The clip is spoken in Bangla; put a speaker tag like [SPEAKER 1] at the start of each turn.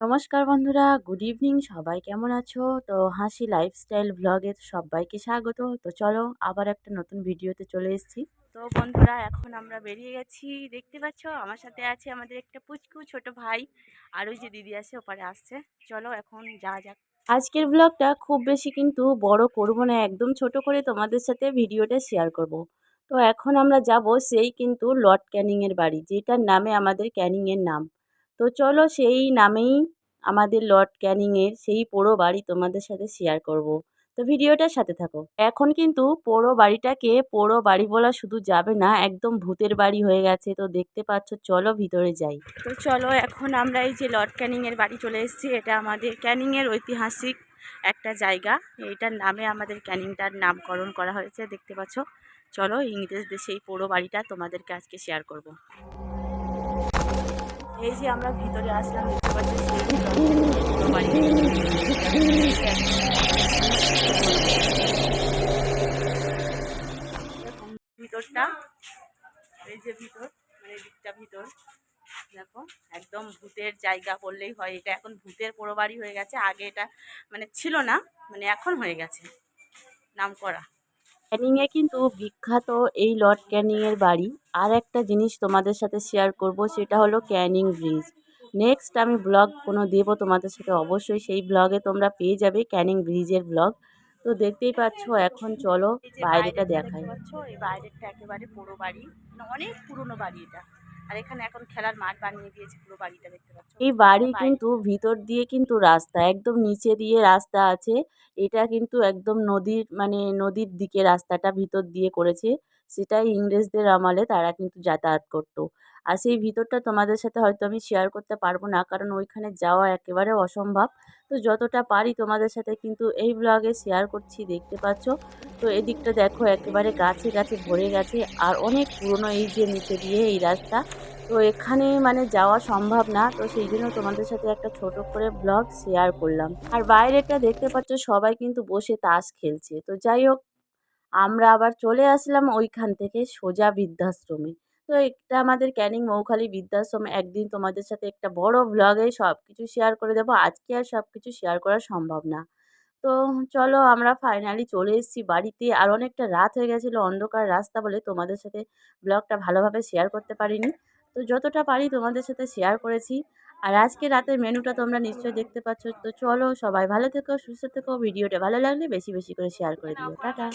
[SPEAKER 1] নমস্কার বন্ধুরা, গুড ইভিনিং। সবাই কেমন আছো? তো হাসি লাইফস্টাইল ব্লগে সবাইকে স্বাগত। তো চলো আবার একটা নতুন ভিডিওতে চলে এসেছি। তো বন্ধুরা, এখন আমরা বেরিয়ে গেছি। দেখতে পাচ্ছ আমার সাথে আছে আমাদের একটা পুচকু ছোট ভাই, আর ওই যে দিদি আছে ওপারে আসছে। চলো এখন যাওয়া যাক। আজকের ব্লগটা খুব বেশি কিন্তু বড় করব না, একদম ছোট করে তোমাদের সাথে ভিডিওটা শেয়ার করব। তো এখন আমরা যাব সেই কিন্তু লর্ড ক্যানিংয়ের বাড়ি, যেটার নামে আমাদের ক্যানিংয়ের নাম। তো চলো সেই নামেই আমাদের লর্ড ক্যানিংয়ের সেই পোড়ো বাড়ি তোমাদের সাথে শেয়ার করব। তো ভিডিওটার সাথে থাকো। এখন কিন্তু পোড়ো বাড়িটাকে পোড়ো বাড়ি বলা শুধু যাবে না, একদম ভূতের বাড়ি হয়ে গেছে। তো দেখতে পাচ্ছ, চলো ভিতরে যাই। তো চলো এখন আমরা এই যে লর্ড ক্যানিংয়ের বাড়ি চলে এসেছি। এটা আমাদের ক্যানিংয়ের ঐতিহাসিক একটা জায়গা, এইটার নামে আমাদের ক্যানিংটার নামকরণ করা হয়েছে। দেখতে পাচ্ছ, চলো ইংরেজদের সেই পোড়ো বাড়িটা তোমাদেরকে আজকে শেয়ার করব। এই যে আমরা ভিতরে আসলাম, দেখতে পাচ্ছি সেই পুরো বাড়ি। ভিতরটা, এই যে ভিতর, মানে দিকটা ভিতর দেখো, একদম ভূতের জায়গা বললেই হয়। এটা এখন ভূতের পোড়ো বাড়ি হয়ে গেছে। আগে এটা মানে ছিল না, মানে এখন হয়ে গেছে নাম করা। ক্যানিংয়ে কিন্তু বিখ্যাত এই লর্ড ক্যানিংয়ের বাড়ি। আর একটা জিনিস তোমাদের সাথে শেয়ার করব, সেটা হলো ক্যানিং ব্রিজ। নেক্সট আমি ব্লগ কোনো দেবো তোমাদের সাথে, অবশ্যই সেই ব্লগে তোমরা পেয়ে যাবে ক্যানিং ব্রিজের ব্লগ। তো দেখতেই পাচ্ছ, এখন চলো বাইরেটা দেখাই। এই বাইরেটা একেবারে পুরো বাড়ি, মানে অনেক পুরনো বাড়ি এটা। আর এখানে এখন খেলার মাঠ বানিয়ে দিয়েছে পুরো বাড়িটা, দেখতে পাচ্ছ। এই বাড়ি কিন্তু ভিতর দিয়ে কিন্তু রাস্তা, একদম নিচে দিয়ে রাস্তা আছে। এটা কিন্তু একদম নদীর, মানে নদীর দিকে রাস্তাটা ভিতর দিয়ে করেছে। সেটাই ইংরেজদের আমলে তারা কিন্তু যাতায়াত করতো। আর সেই ভিতরটা তোমাদের সাথে হয়তো আমি শেয়ার করতে পারবো না, কারণ ওইখানে যাওয়া একেবারে অসম্ভব। তো যতটা পারি তোমাদের সাথে কিন্তু এই ব্লগে শেয়ার করছি, দেখতে পাচ্ছ। তো এদিকটা দেখো, একেবারে গাছে গাছে ভরে গেছে, আর অনেক পুরনো এই যে নিচে দিয়ে এই রাস্তা। তো এখানে মানে যাওয়া সম্ভব না, তো সেই জন্য তোমাদের সাথে একটা ছোট করে ব্লগ শেয়ার করলাম। আর বাইরেটা দেখতে পাচ্ছ, সবাই কিন্তু বসে তাস খেলছে। তো যাই হোক, আমরা আবার চলে আসলাম ওইখান থেকে সোজা বৃদ্ধাশ্রমে। তো এটা আমাদের ক্যানিং মৌখালি বৃদ্ধাশ্রম। একদিন তোমাদের সাথে একটা বড় ব্লগে সব কিছু শেয়ার করে দেবো, আজকে আর সব কিছু শেয়ার করা সম্ভব না। তো চলো আমরা ফাইনালি চলে এসেছি বাড়িতে। আর অনেকটা রাত হয়ে গেছিলো, অন্ধকার রাস্তা বলে তোমাদের সাথে ব্লগটা ভালোভাবে শেয়ার করতে পারিনি। তো যতটা পারি তোমাদের সাথে শেয়ার করেছি। আর আজকে রাতের মেনুটা তোমরা নিশ্চয়ই দেখতে পাচ্ছ। তো চলো সবাই ভালো থেকো, সুস্থ থেকো। ভিডিওটা ভালো লাগলে বেশি বেশি করে শেয়ার করে দিও। টাটা।